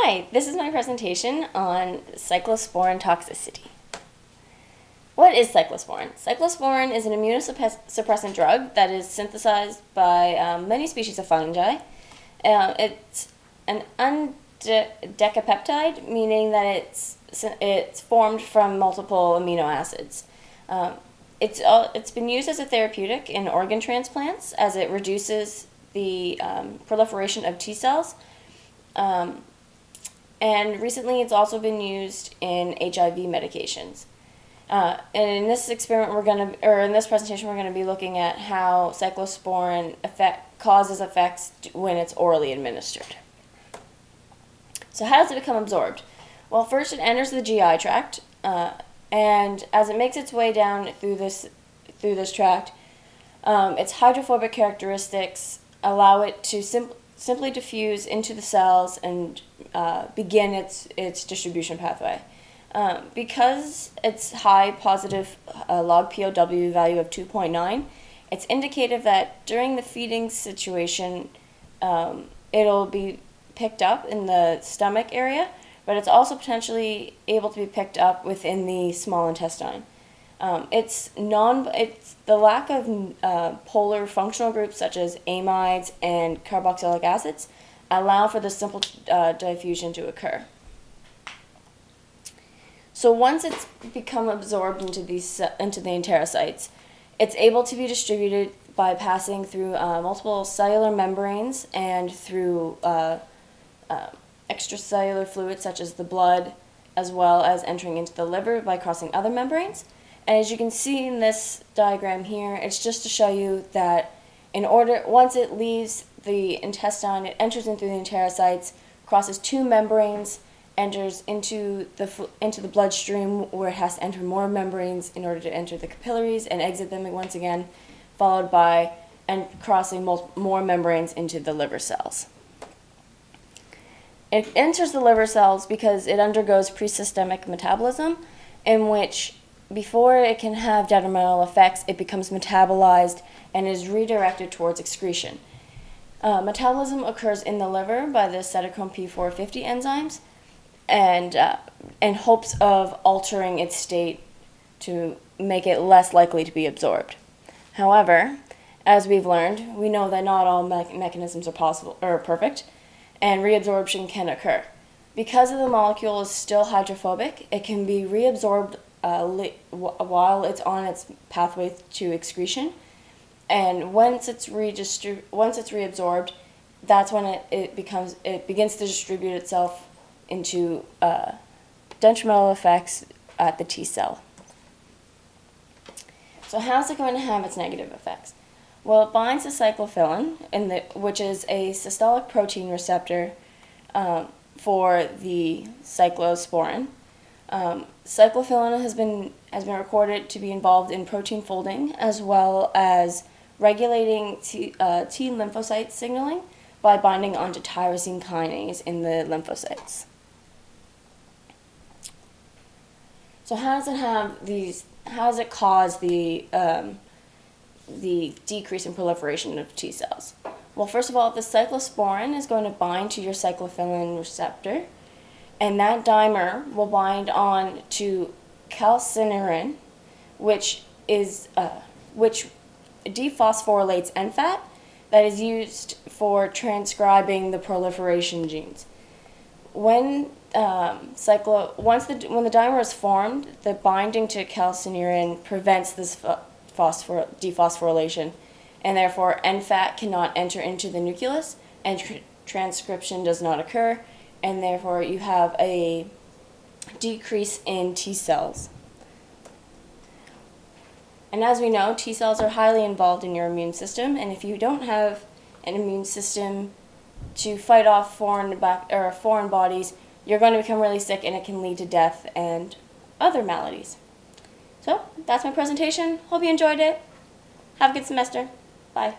Hi, this is my presentation on cyclosporin toxicity. What is cyclosporin? Cyclosporin is an immunosuppressant drug that is synthesized by many species of fungi. It's an undecapeptide, meaning that it's formed from multiple amino acids. It's been used as a therapeutic in organ transplants as it reduces the proliferation of T cells. And recently it's also been used in HIV medications. And in this experiment in this presentation we're going to be looking at how cyclosporin causes effects when it's orally administered. So how does it become absorbed? Well, first it enters the GI tract, and as it makes its way down through this tract, its hydrophobic characteristics allow it to simply diffuse into the cells and begin its distribution pathway. Because its high positive log POW value of 2.9, it's indicative that during the feeding situation, it'll be picked up in the stomach area, but it's also potentially able to be picked up within the small intestine. It's the lack of polar functional groups such as amides and carboxylic acids allow for this simple diffusion to occur. So once it's become absorbed into the enterocytes, it's able to be distributed by passing through multiple cellular membranes and through extracellular fluids such as the blood, as well as entering into the liver by crossing other membranes. And as you can see in this diagram here, it's just to show you that once it leaves the intestine, it enters in through the enterocytes, crosses two membranes, enters into the bloodstream where it has to enter more membranes in order to enter the capillaries and exit them once again, followed by crossing more membranes into the liver cells. It enters the liver cells because it undergoes pre-systemic metabolism, in which before it can have detrimental effects, it becomes metabolized and is redirected towards excretion. Metabolism occurs in the liver by the cytochrome P450 enzymes, and in hopes of altering its state to make it less likely to be absorbed. However, as we've learned, we know that not all mechanisms are possible or perfect, and reabsorption can occur. Because the molecule is still hydrophobic, it can be reabsorbed while it's on its pathway to excretion, and once it's reabsorbed, that's when it begins to distribute itself into detrimental effects at the T cell. So how is it going to have its negative effects? Well, it binds to cyclophilin, which is a systolic protein receptor for the cyclosporin. Cyclophilin has been recorded to be involved in protein folding as well as regulating T lymphocyte signaling by binding onto tyrosine kinase in the lymphocytes. So how does it cause the decrease in proliferation of T cells? Well, first of all, the cyclosporin is going to bind to your cyclophilin receptor, and that dimer will bind on to calcineurin, which dephosphorylates NFAT that is used for transcribing the proliferation genes. When when the dimer is formed, the binding to calcineurin prevents this dephosphorylation, and therefore NFAT cannot enter into the nucleus, and transcription does not occur, and therefore you have a decrease in T cells. And as we know, T cells are highly involved in your immune system, and if you don't have an immune system to fight off foreign bodies, you're going to become really sick, and it can lead to death and other maladies. So that's my presentation. Hope you enjoyed it. Have a good semester. Bye.